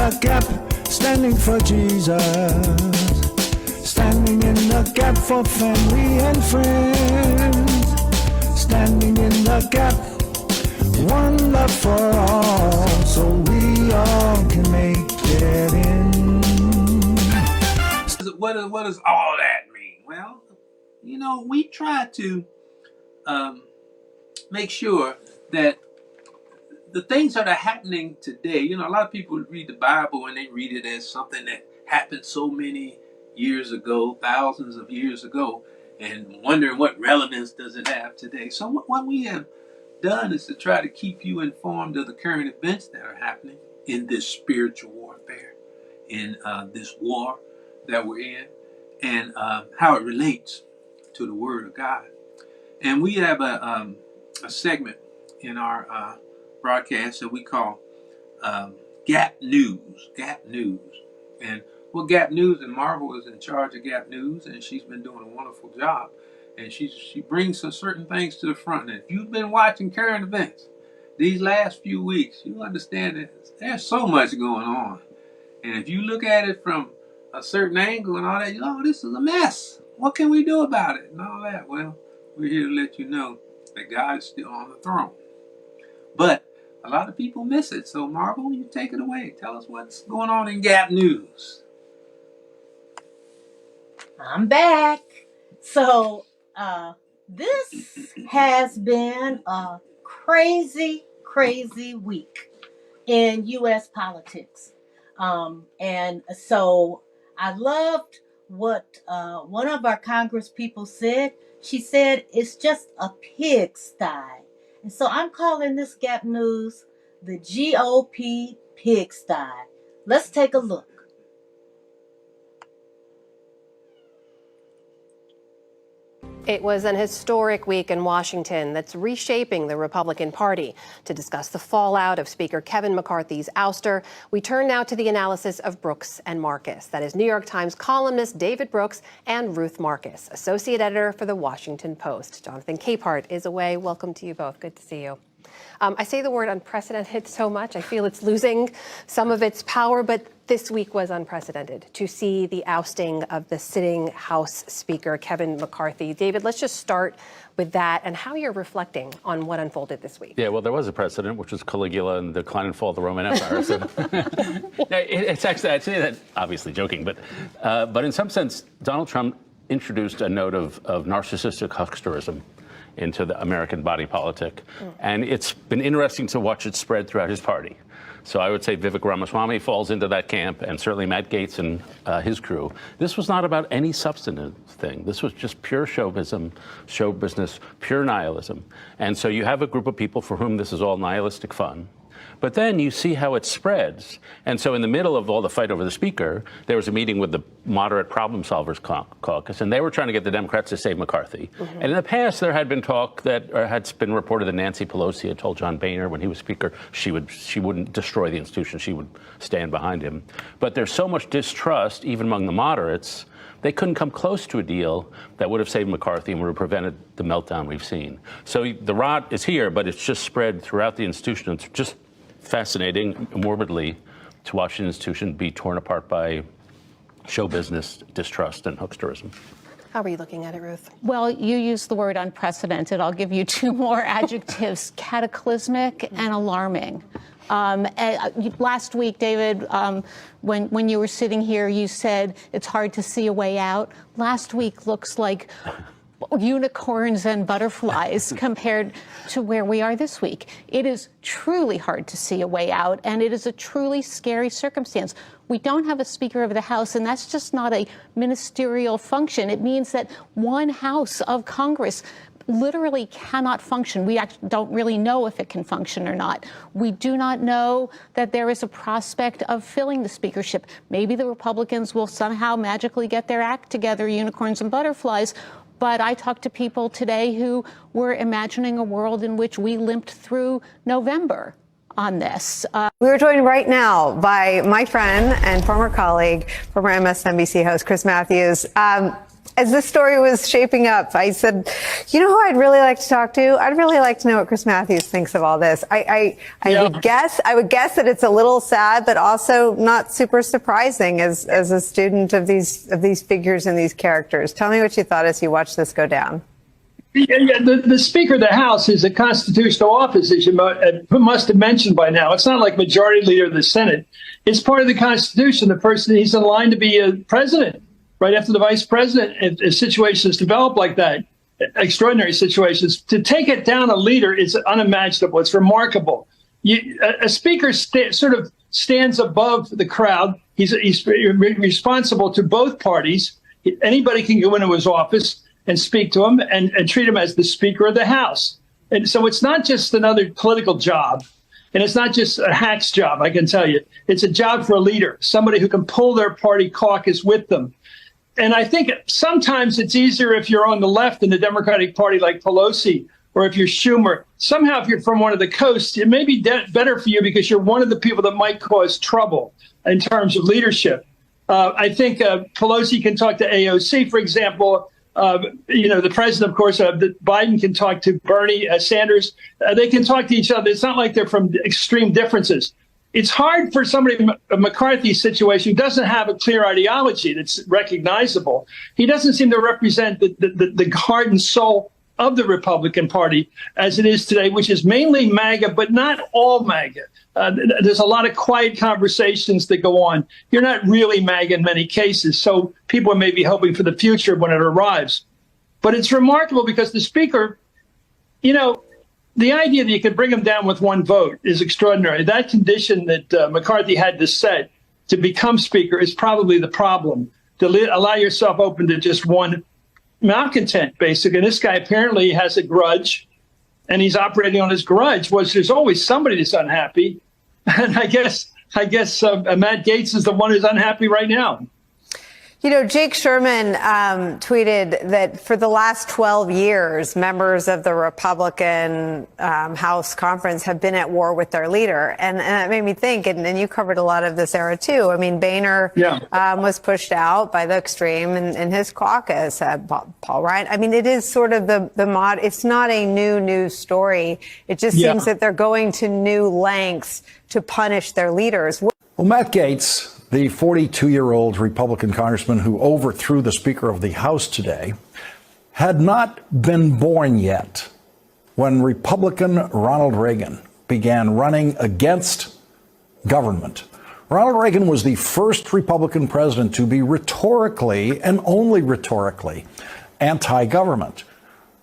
the gap, standing for Jesus, standing in the gap for family and friends, standing in the gap, one love for all, so we all can make it in. What does all that mean? Well, you know, we try to make sure that the things that are happening today, you know, a lot of people read the Bible and they read it as something that happened so many years ago, thousands of years ago, and wondering what relevance does it have today. So what we have done is to try to keep you informed of the current events that are happening in this spiritual warfare, in this war that we're in, and how it relates to the Word of God. And we have a segment in our broadcast that we call Gap News. Gap News. And well, Gap News, and Marvel is in charge of Gap News, and she's been doing a wonderful job. And she brings some certain things to the front. And if you've been watching current events these last few weeks, you understand that there's so much going on. And if you look at it from a certain angle and all that, you know, this is a mess. What can we do about it? And all that. Well, we're here to let you know that God is still on the throne. But a lot of people miss it. So, Marvel, you take it away. Tell us what's going on in Gap News. I'm back. So, this has been a crazy, crazy week in U.S. politics. And so I loved what one of our Congress people said. She said, it's just a pigsty. And so I'm calling this Gap News the GOP Pigsty. Let's take a look. It was an historic week in Washington that's reshaping the Republican Party. To discuss the fallout of Speaker Kevin McCarthy's ouster, we turn now to the analysis of Brooks and Marcus. That is New York Times columnist David Brooks and Ruth Marcus, associate editor for The Washington Post. Jonathan Capehart is away. Welcome to you both. Good to see you. I say the word unprecedented so much. I feel it's losing some of its power, but this week was unprecedented to see the ousting of the sitting House Speaker, Kevin McCarthy. David, let's just start with that and how you're reflecting on what unfolded this week. Yeah, well, there was a precedent, which was Caligula and the decline and fall of the Roman Empire. So it's actually, I'd say that, obviously joking, but in some sense, Donald Trump introduced a note of narcissistic hucksterism into the American body politic. And it's been interesting to watch it spread throughout his party. So I would say Vivek Ramaswamy falls into that camp, and certainly Matt Gaetz and his crew. This was not about any substantive thing. This was just pure showbism, show business, pure nihilism. And so you have a group of people for whom this is all nihilistic fun. But then you see how it spreads. And so in the middle of all the fight over the speaker, there was a meeting with the moderate problem solvers caucus, and they were trying to get the Democrats to save McCarthy. And in the past, there had been talk that had been reported that Nancy Pelosi had told John Boehner when he was speaker she wouldn't destroy the institution, she would stand behind him. But there's so much distrust, even among the moderates, they couldn't come close to a deal that would have saved McCarthy and would have prevented the meltdown we've seen. So the rot is here, but it's just spread throughout the institution. It's just fascinating, morbidly, to watch an institution be torn apart by show business, distrust, and hucksterism. How are you looking at it, Ruth? Well, you used the word unprecedented. I'll give you two more adjectives, cataclysmic and alarming. Last week, David, when you were sitting here, you said it's hard to see a way out. Last week looks like unicorns and butterflies compared to where we are this week. It is truly hard to see a way out, and it is a truly scary circumstance. We don't have a Speaker of the House, and that's just not a ministerial function. It means that one house of Congress literally cannot function. We actually don't really know if it can function or not. We do not know that there is a prospect of filling the speakership. Maybe the Republicans will somehow magically get their act together, unicorns and butterflies. But I talked to people today who were imagining a world in which we limped through November on this. We are joined right now by my friend and former colleague, former MSNBC host Chris Matthews. as this story was shaping up, I said, you know who I'd really like to talk to? I'd really like to know what Chris Matthews thinks of all this. I would guess that it's a little sad, but also not super surprising as a student of these figures and these characters. Tell me what you thought as you watched this go down. Yeah, the Speaker of the House is a constitutional office, as you must have mentioned by now. It's not like Majority Leader of the Senate. It's part of the Constitution. The person, he's in line to be a president right after the vice president. If situations develop like that, extraordinary situations, to take it down a leader is unimaginable. It's remarkable. A speaker sort of stands above the crowd. He's responsible to both parties. Anybody can go into his office and speak to him and treat him as the Speaker of the House. And so it's not just another political job, and it's not just a hack's job, I can tell you. It's a job for a leader, somebody who can pull their party caucus with them. And I think sometimes it's easier if you're on the left in the Democratic Party like Pelosi, or if you're Schumer. Somehow if you're from one of the coasts, it may be better for you because you're one of the people that might cause trouble in terms of leadership. I think Pelosi can talk to AOC, for example. The president, of course, Biden can talk to Bernie Sanders. They can talk to each other. It's not like they're from extreme differences. It's hard for somebody in McCarthy's situation who doesn't have a clear ideology that's recognizable. He doesn't seem to represent the heart and soul of the Republican Party as it is today, which is mainly MAGA, but not all MAGA. There's a lot of quiet conversations that go on. You're not really MAGA in many cases, so people are maybe hoping for the future when it arrives. But it's remarkable because the Speaker, the idea that you could bring him down with one vote is extraordinary. That condition that McCarthy had to set to become Speaker is probably the problem, to allow yourself open to just one malcontent, basically. And this guy apparently has a grudge, and he's operating on his grudge. There's always somebody that's unhappy. And I guess Matt Gaetz is the one who's unhappy right now. Jake Sherman tweeted that for the last 12 years, members of the Republican House Conference have been at war with their leader. And that made me think, and you covered a lot of this era, too. I mean, Boehner was pushed out by the extreme in his caucus. Paul Ryan. I mean, it is sort of the mod. It's not a new news story. It just seems that they're going to new lengths to punish their leaders. Well, Matt Gaetz, the 42-year-old Republican congressman who overthrew the Speaker of the House today, had not been born yet when Republican Ronald Reagan began running against government. Ronald Reagan was the first Republican president to be rhetorically, and only rhetorically, anti-government.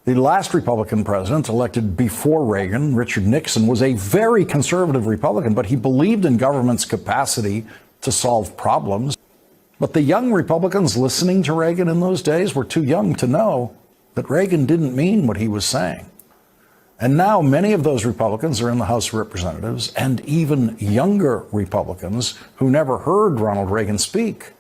The last Republican president elected before Reagan, Richard Nixon, was a very conservative Republican, but he believed in government's capacity to solve problems. But the young Republicans listening to Reagan in those days were too young to know that Reagan didn't mean what he was saying. And now many of those Republicans are in the House of Representatives, and even younger Republicans who never heard Ronald Reagan speak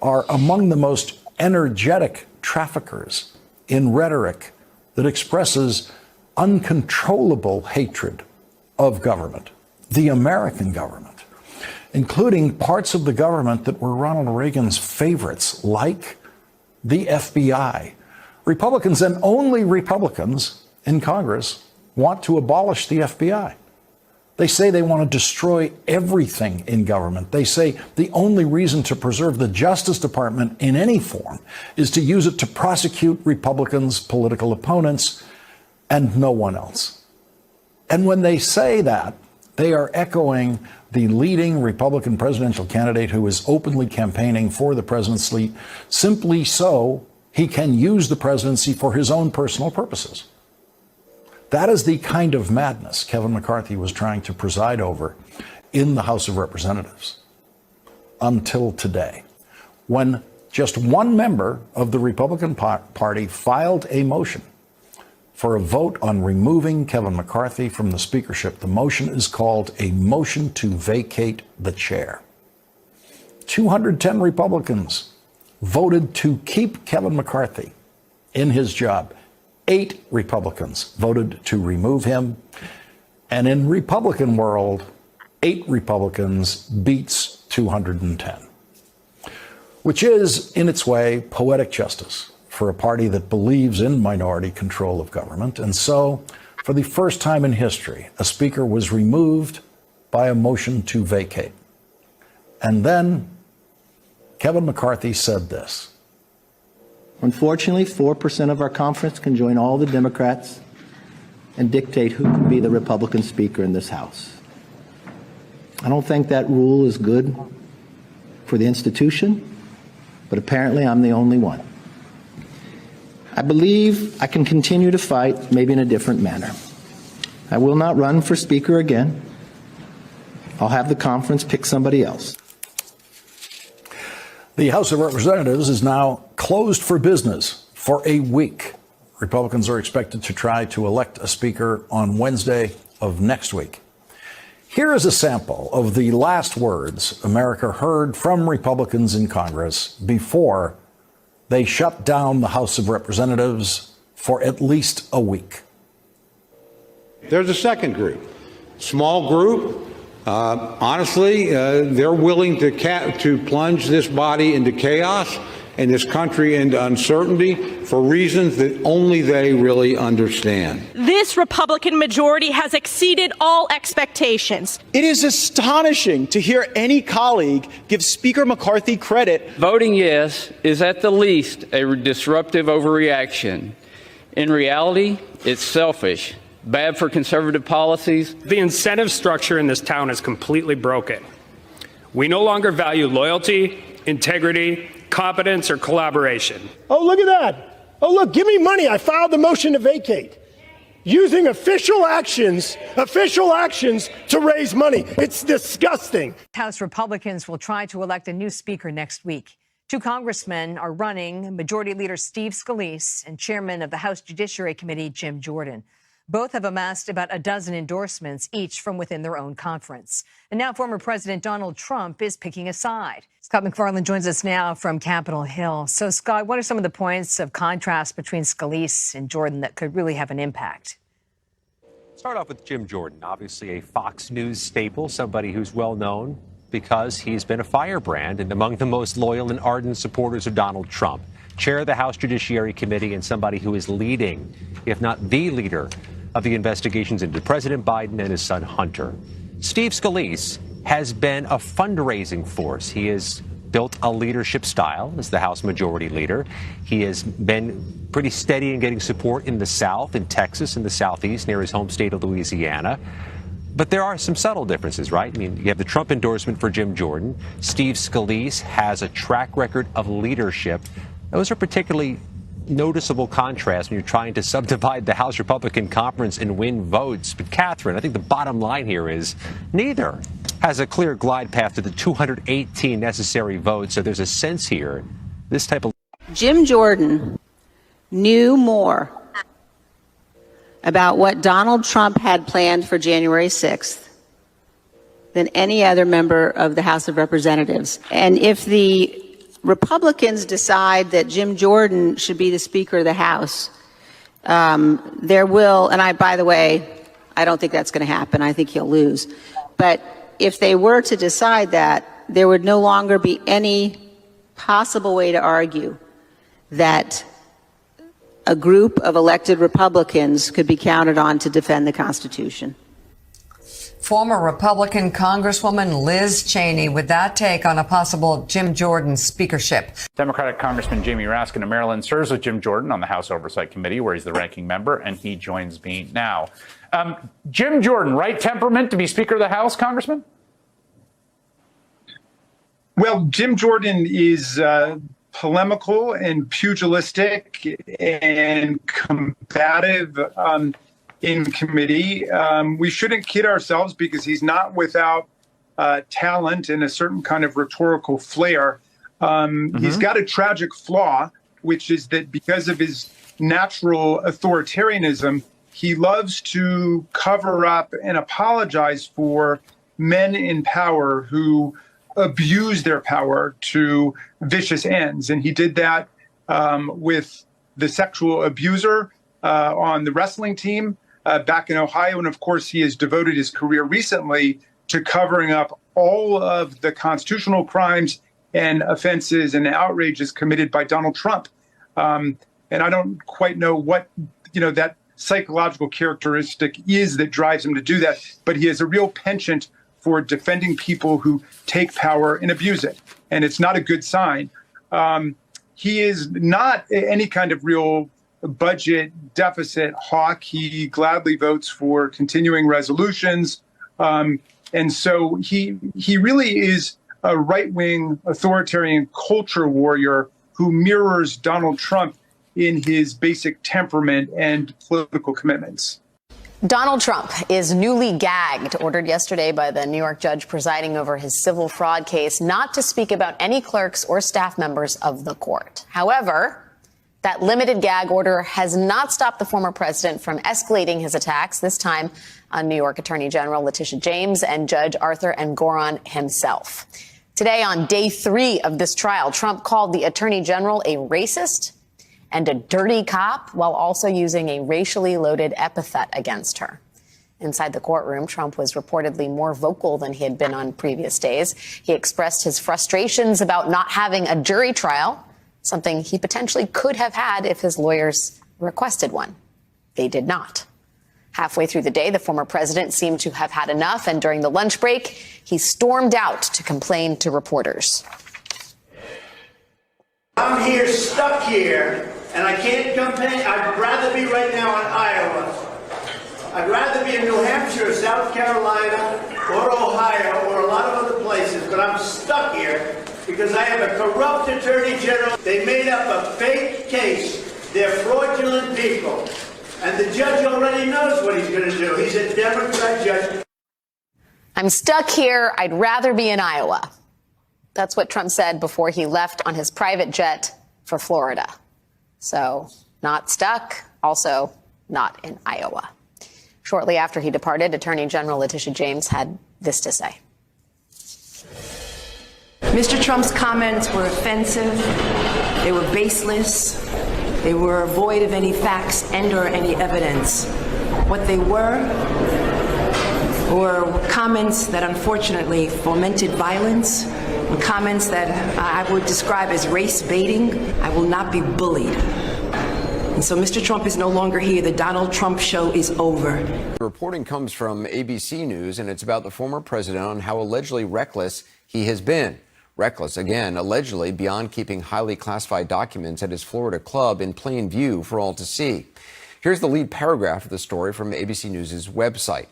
are among the most energetic traffickers in rhetoric that expresses uncontrollable hatred of government, the American government, including parts of the government that were Ronald Reagan's favorites, like the FBI. Republicans, and only Republicans in Congress, want to abolish the FBI. They say they want to destroy everything in government. They say the only reason to preserve the Justice Department in any form is to use it to prosecute Republicans' political opponents and no one else. And when they say that, they are echoing the leading Republican presidential candidate who is openly campaigning for the presidency simply so he can use the presidency for his own personal purposes. That is the kind of madness Kevin McCarthy was trying to preside over in the House of Representatives until today, when just one member of the Republican Party filed a motion for a vote on removing Kevin McCarthy from the speakership. The motion is called a motion to vacate the chair. 210 Republicans voted to keep Kevin McCarthy in his job. 8 Republicans voted to remove him. And in Republican world, 8 Republicans beats 210. which is, in its way, poetic justice for a party that believes in minority control of government. And so, for the first time in history, a speaker was removed by a motion to vacate. And then Kevin McCarthy said this. Unfortunately, 4% of our conference can join all the Democrats and dictate who can be the Republican speaker in this House. I don't think that rule is good for the institution, but apparently I'm the only one. I believe I can continue to fight, maybe in a different manner. I will not run for speaker again. I'll have the conference pick somebody else. The House of Representatives is now closed for business for a week. Republicans are expected to try to elect a speaker on Wednesday of next week. Here is a sample of the last words America heard from Republicans in Congress before they shut down the House of Representatives for at least a week. There's a second group, small group. Honestly, they're willing to plunge this body into chaos and this country into uncertainty for reasons that only they really understand. This Republican majority has exceeded all expectations. It is astonishing to hear any colleague give Speaker McCarthy credit. Voting yes is at the least a disruptive overreaction. In reality, it's selfish, bad for conservative policies. The incentive structure in this town is completely broken. We no longer value loyalty, integrity, competence, or collaboration. Oh, look at that. Oh, look, give me money. I filed the motion to vacate. Using official actions to raise money. It's disgusting. House Republicans will try to elect a new speaker next week. Two congressmen are running, Majority Leader Steve Scalise and Chairman of the House Judiciary Committee, Jim Jordan. Both have amassed about a dozen endorsements, each from within their own conference. And now former President Donald Trump is picking a side. Scott McFarland joins us now from Capitol Hill. So, Scott, what are some of the points of contrast between Scalise and Jordan that could really have an impact? Start off with Jim Jordan, obviously a Fox News staple, somebody who's well known because he's been a firebrand and among the most loyal and ardent supporters of Donald Trump. Chair of the House Judiciary Committee and somebody who is leading, if not the leader, of the investigations into President Biden and his son Hunter. Steve Scalise has been a fundraising force. He has built a leadership style as the House Majority Leader. He has been pretty steady in getting support in the South, in Texas, in the Southeast, near his home state of Louisiana. But there are some subtle differences, right? I mean, you have the Trump endorsement for Jim Jordan. Steve Scalise has a track record of leadership. Those are particularly noticeable contrast when you're trying to subdivide the House Republican Conference and win votes. But Catherine, I think the bottom line here is neither has a clear glide path to the 218 necessary votes. So there's a sense here, this type of... Jim Jordan knew more about what Donald Trump had planned for January 6th than any other member of the House of Representatives. And if the Republicans decide that Jim Jordan should be the Speaker of the House, there will, and by the way, I don't think that's going to happen. I think he'll lose. But if they were to decide that, there would no longer be any possible way to argue that a group of elected Republicans could be counted on to defend the Constitution. Former Republican Congresswoman Liz Cheney with that take on a possible Jim Jordan speakership. Democratic Congressman Jamie Raskin of Maryland serves with Jim Jordan on the House Oversight Committee, where he's the ranking member, and he joins me now. Jim Jordan, right temperament to be Speaker of the House, Congressman? Well, Jim Jordan is polemical and pugilistic and combative in committee. We shouldn't kid ourselves because he's not without talent and a certain kind of rhetorical flair. He's got a tragic flaw, which is that because of his natural authoritarianism, he loves to cover up and apologize for men in power who abuse their power to vicious ends. And he did that with the sexual abuser on the wrestling team back in Ohio. And of course, he has devoted his career recently to covering up all of the constitutional crimes and offenses and outrages committed by Donald Trump. And I don't quite know what, that psychological characteristic is that drives him to do that. But he has a real penchant for defending people who take power and abuse it. And it's not a good sign. He is not any kind of real budget deficit hawk. He gladly votes for continuing resolutions. And so he really is a right-wing authoritarian culture warrior who mirrors Donald Trump in his basic temperament and political commitments. Donald Trump is newly gagged, ordered yesterday by the New York judge presiding over his civil fraud case, not to speak about any clerks or staff members of the court. However, that limited gag order has not stopped the former president from escalating his attacks, this time on New York Attorney General Letitia James and Judge Arthur Engoron himself. Today, on day 3 of this trial, Trump called the Attorney General a racist and a dirty cop, while also using a racially loaded epithet against her. Inside the courtroom, Trump was reportedly more vocal than he had been on previous days. He expressed his frustrations about not having a jury trial, something he potentially could have had if his lawyers requested one. They did not. Halfway through the day, the former president seemed to have had enough, and during the lunch break, he stormed out to complain to reporters. I'm here, stuck here, and I can't campaign. I'd rather be right now in Iowa. I'd rather be in New Hampshire, or South Carolina, or Ohio, or a lot of other places, but I'm stuck here because I have a corrupt attorney general. They made up a fake case. They're fraudulent people. And the judge already knows what he's going to do. He's a Democrat judge. I'm stuck here. I'd rather be in Iowa. That's what Trump said before he left on his private jet for Florida. So not stuck, also not in Iowa. Shortly after he departed, Attorney General Letitia James had this to say. Mr. Trump's comments were offensive. They were baseless. They were void of any facts and or any evidence. What they were comments that unfortunately fomented violence, comments that I would describe as race baiting. I will not be bullied. And so Mr. Trump is no longer here. The Donald Trump show is over. The reporting comes from ABC News, and it's about the former president on how allegedly reckless he has been. Reckless, again, allegedly beyond keeping highly classified documents at his Florida club in plain view for all to see. Here's the lead paragraph of the story from ABC News' website.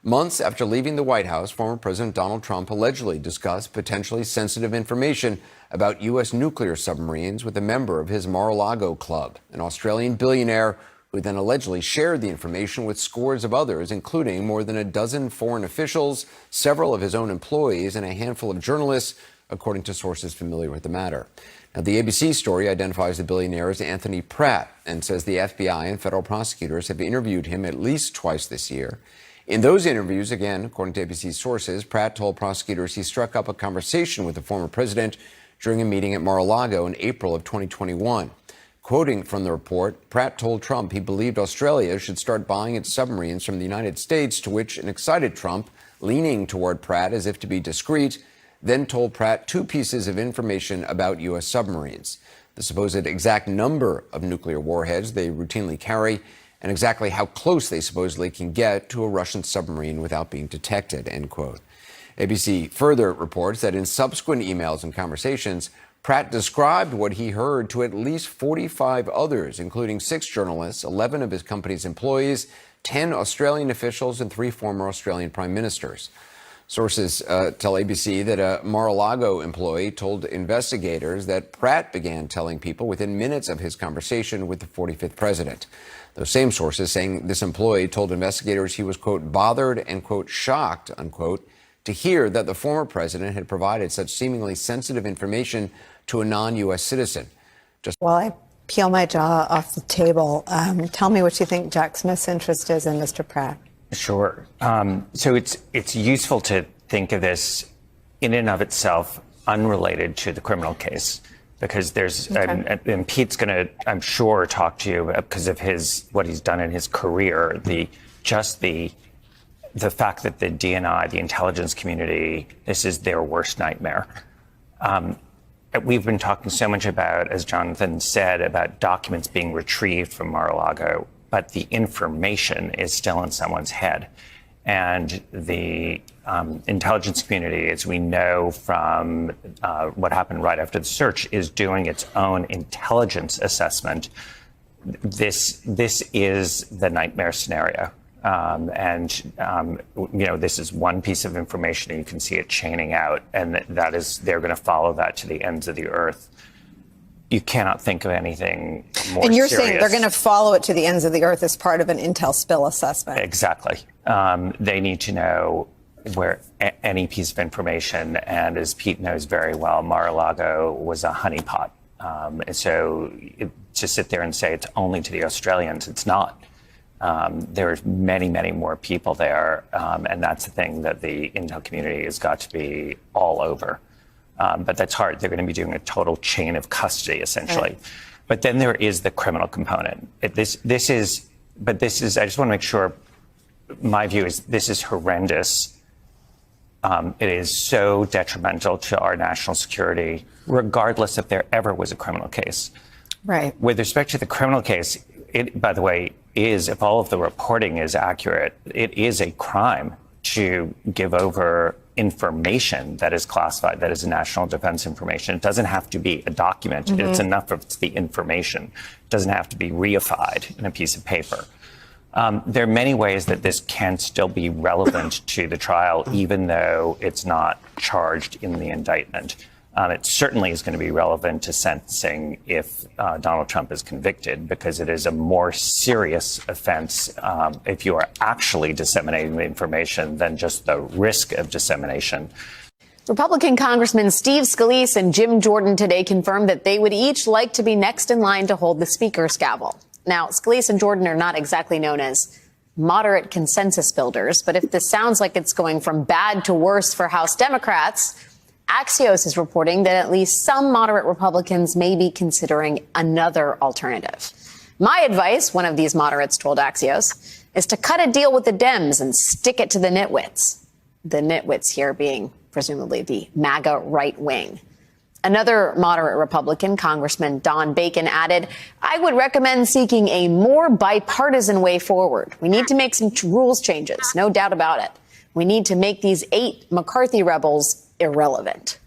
Months after leaving the White House, former President Donald Trump allegedly discussed potentially sensitive information about U.S. nuclear submarines with a member of his Mar-a-Lago club, an Australian billionaire who then allegedly shared the information with scores of others, including more than a dozen foreign officials, several of his own employees, and a handful of journalists, according to sources familiar with the matter. Now, the ABC story identifies the billionaire as Anthony Pratt and says the FBI and federal prosecutors have interviewed him at least twice this year. In those interviews, again, according to ABC's sources, Pratt told prosecutors he struck up a conversation with the former president during a meeting at Mar-a-Lago in April of 2021. Quoting from the report, Pratt told Trump he believed Australia should start buying its submarines from the United States, to which an excited Trump, leaning toward Pratt as if to be discreet, then told Pratt 2 pieces of information about U.S. submarines: the supposed exact number of nuclear warheads they routinely carry, and exactly how close they supposedly can get to a Russian submarine without being detected, end quote. ABC further reports that in subsequent emails and conversations, Pratt described what he heard to at least 45 others, including 6 journalists, 11 of his company's employees, 10 Australian officials, and 3 former Australian prime ministers. Sources tell ABC that a Mar-a-Lago employee told investigators that Pratt began telling people within minutes of his conversation with the 45th president. Those same sources saying this employee told investigators he was, quote, bothered and, quote, shocked, unquote, to hear that the former president had provided such seemingly sensitive information to a non-U.S. citizen. While I peel my jaw off the table, tell me what you think Jack Smith's interest is in Mr. Pratt. Sure. So it's useful to think of this in and of itself unrelated to the criminal case, because there's and Pete's going to, I'm sure, talk to you because of what he's done in his career. The fact that the DNI, the intelligence community, this is their worst nightmare. we've been talking so much about, as Jonathan said, about documents being retrieved from Mar-a-Lago, but the information is still in someone's head. And the intelligence community, as we know from what happened right after the search, is doing its own intelligence assessment. This is the nightmare scenario. This is one piece of information, and you can see it chaining out, and they're going to follow that to the ends of the earth. You cannot think of anything more And you're serious. saying they're going to follow it to the ends of the earth as part of an intel spill assessment. Exactly. They need to know where any piece of information, and as Pete knows very well, Mar-a-Lago was a honeypot. To sit there and say it's only to the Australians, it's not. There's many, many more people there, and that's the thing that the intel community has got to be all over. But that's hard. They're going to be doing a total chain of custody, essentially. Right. But then there is the criminal component. This is. I just want to make sure. My view is this is horrendous. It is so detrimental to our national security, regardless if there ever was a criminal case. Right. With respect to the criminal case, it, by the way, is, if all of the reporting is accurate, it is a crime to give over information that is classified, that is national defense information. It doesn't have to be a document. Mm-hmm. It's enough of the information. It doesn't have to be reified in a piece of paper. There are many ways that this can still be relevant to the trial, even though it's not charged in the indictment. It certainly is going to be relevant to sentencing if Donald Trump is convicted, because it is a more serious offense if you are actually disseminating the information than just the risk of dissemination. Republican Congressman Steve Scalise and Jim Jordan today confirmed that they would each like to be next in line to hold the Speaker's gavel. Now, Scalise and Jordan are not exactly known as moderate consensus builders, but if this sounds like it's going from bad to worse for House Democrats, Axios is reporting that at least some moderate Republicans may be considering another alternative. My advice, one of these moderates told Axios, is to cut a deal with the Dems and stick it to the nitwits. The nitwits here being presumably the MAGA right wing. Another moderate Republican, Congressman Don Bacon, added, I would recommend seeking a more bipartisan way forward. We need to make some rules changes, no doubt about it. We need to make these 8 McCarthy rebels irrelevant.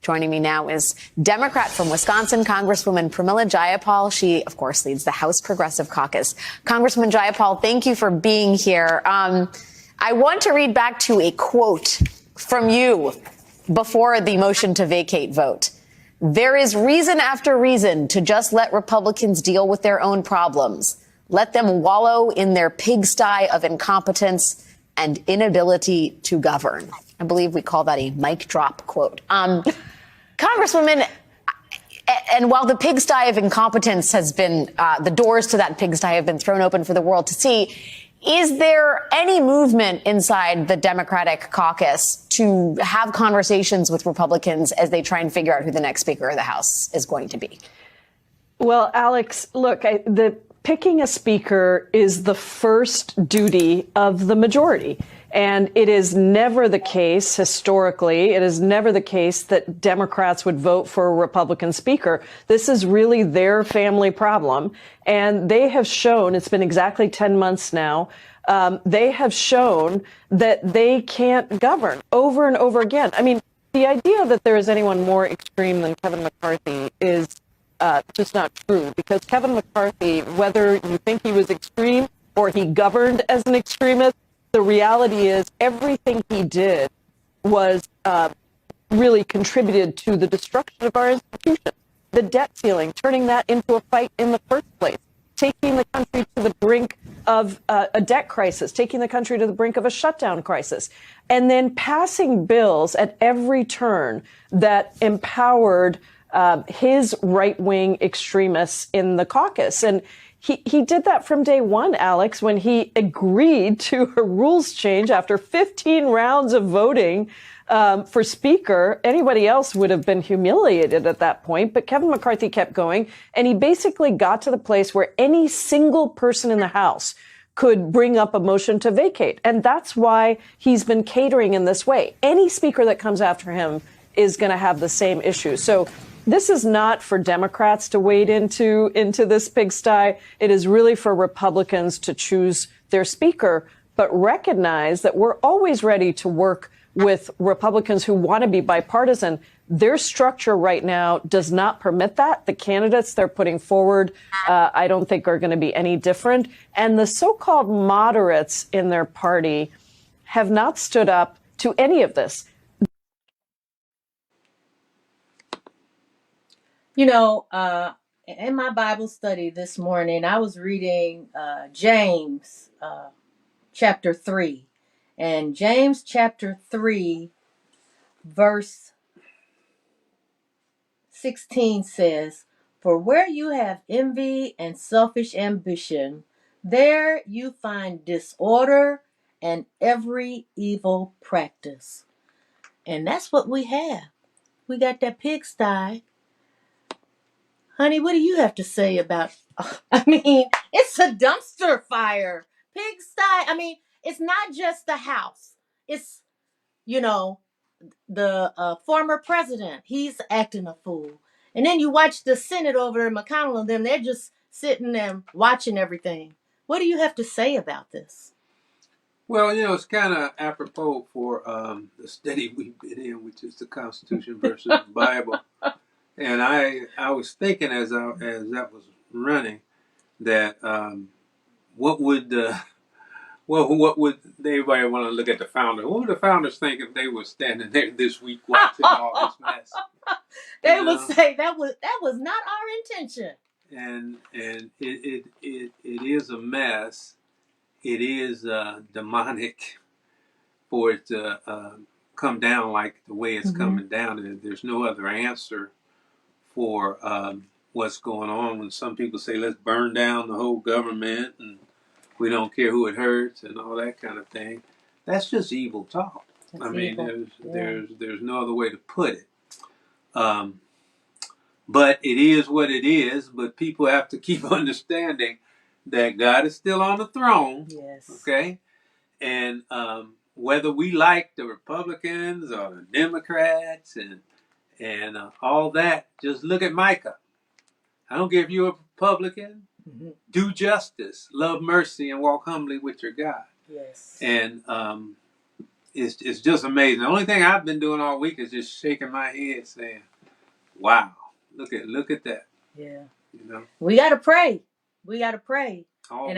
Joining me now is Democrat from Wisconsin, Congresswoman Pramila Jayapal. She, of course, leads the House Progressive Caucus. Congresswoman Jayapal, thank you for being here. I want to read back to a quote from you before the motion to vacate vote. There is reason after reason to just let Republicans deal with their own problems. Let them wallow in their pigsty of incompetence and inability to govern. I believe we call that a mic drop quote. Congresswoman, and while the pigsty of incompetence has been, the doors to that pigsty have been thrown open for the world to see, is there any movement inside the Democratic caucus to have conversations with Republicans as they try and figure out who the next Speaker of the House is going to be? Well, Alex, look, picking a speaker is the first duty of the majority. And it is never the case, historically, it is never the case that Democrats would vote for a Republican speaker. This is really their family problem. And they have shown, it's been exactly 10 months now, they have shown that they can't govern over and over again. I mean, the idea that there is anyone more extreme than Kevin McCarthy is just not true, because Kevin McCarthy, whether you think he was extreme or he governed as an extremist, the reality is everything he did was really contributed to the destruction of our institutions. The debt ceiling, turning that into a fight in the first place, taking the country to the brink of a debt crisis, taking the country to the brink of a shutdown crisis, and then passing bills at every turn that empowered his right-wing extremists in the caucus. And he did that from day one, Alex, when he agreed to a rules change after 15 rounds of voting for Speaker. Anybody else would have been humiliated at that point. But Kevin McCarthy kept going, and he basically got to the place where any single person in the House could bring up a motion to vacate. And that's why he's been catering in this way. Any speaker that comes after him is going to have the same issue. So This is not for Democrats to wade into this pigsty. It is really for Republicans to choose their speaker, but recognize that we're always ready to work with Republicans who want to be bipartisan. Their structure right now does not permit that. The candidates they're putting forward, I don't think are going to be any different. And the so-called moderates in their party have not stood up to any of this. You know, in my Bible study this morning, I was reading James chapter 3. And James chapter 3, verse 16 says, "For where you have envy and selfish ambition, there you find disorder and every evil practice." And that's what we have. We got that pigsty. Honey, what do you have to say about, I mean, it's a dumpster fire. Pigsty. I mean, it's not just the house. It's, you know, the former president. He's acting a fool. And then you watch the Senate over there, McConnell and them, they're just sitting there watching everything. What do you have to say about this? Well, you know, it's kind of apropos for the study we've been in, which is the Constitution versus the Bible. And I was thinking as that was running that what would everybody want to look at the founders? What would the founders think if they were standing there this week watching all this mess? They would say that was not our intention. And it is a mess. It is demonic for it to come down like the way it's coming down. And there's no other answer for what's going on. When some people say, let's burn down the whole government and we don't care who it hurts and all that kind of thing. That's just evil talk. That's I mean, evil. there's no other way to put it. But it is what it is. But people have to keep understanding that God is still on the throne. Yes. Okay? And whether we like the Republicans or the Democrats and all that, just look at Micah. I don't care if you're a Republican. Do justice, love mercy, and walk humbly with your God. Yes. And it's just amazing. The only thing I've been doing all week is just shaking my head, saying, "Wow, look at that." Yeah. You know, we got to pray. We got to pray. Always.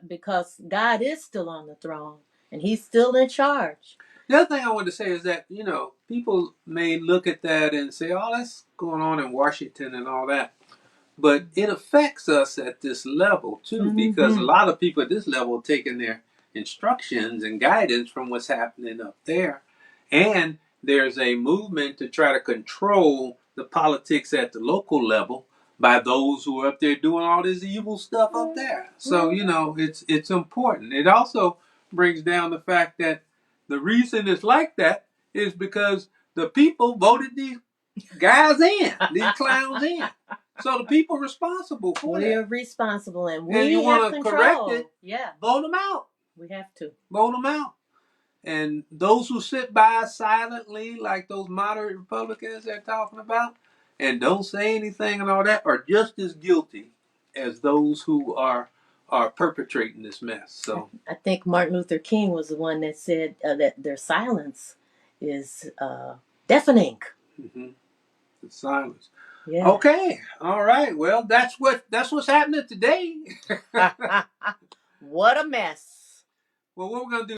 Because God is still on the throne and He's still in charge. The other thing I wanted to say is that, you know, people may look at that and say, "Oh, that's going on in Washington and all that." But it affects us at this level, too, because a lot of people at this level are taking their instructions and guidance from what's happening up there. And there's a movement to try to control the politics at the local level by those who are up there doing all this evil stuff up there. So, you know, it's important. It also brings down the fact that the reason it's like that is because the people voted these guys in, these clowns in. So the people responsible for We that. are responsible and And you we want have to control. correct it, Yeah. vote them out. We have to. Vote them out. And those who sit by silently, like those moderate Republicans they're talking about, and don't say anything and all that, are just as guilty as those who are perpetrating this mess. So I think Martin Luther King was the one that said that their silence is deafening. The silence. Yeah. Okay. All right. Well, that's what's happening today. What a mess. Well, what we're gonna do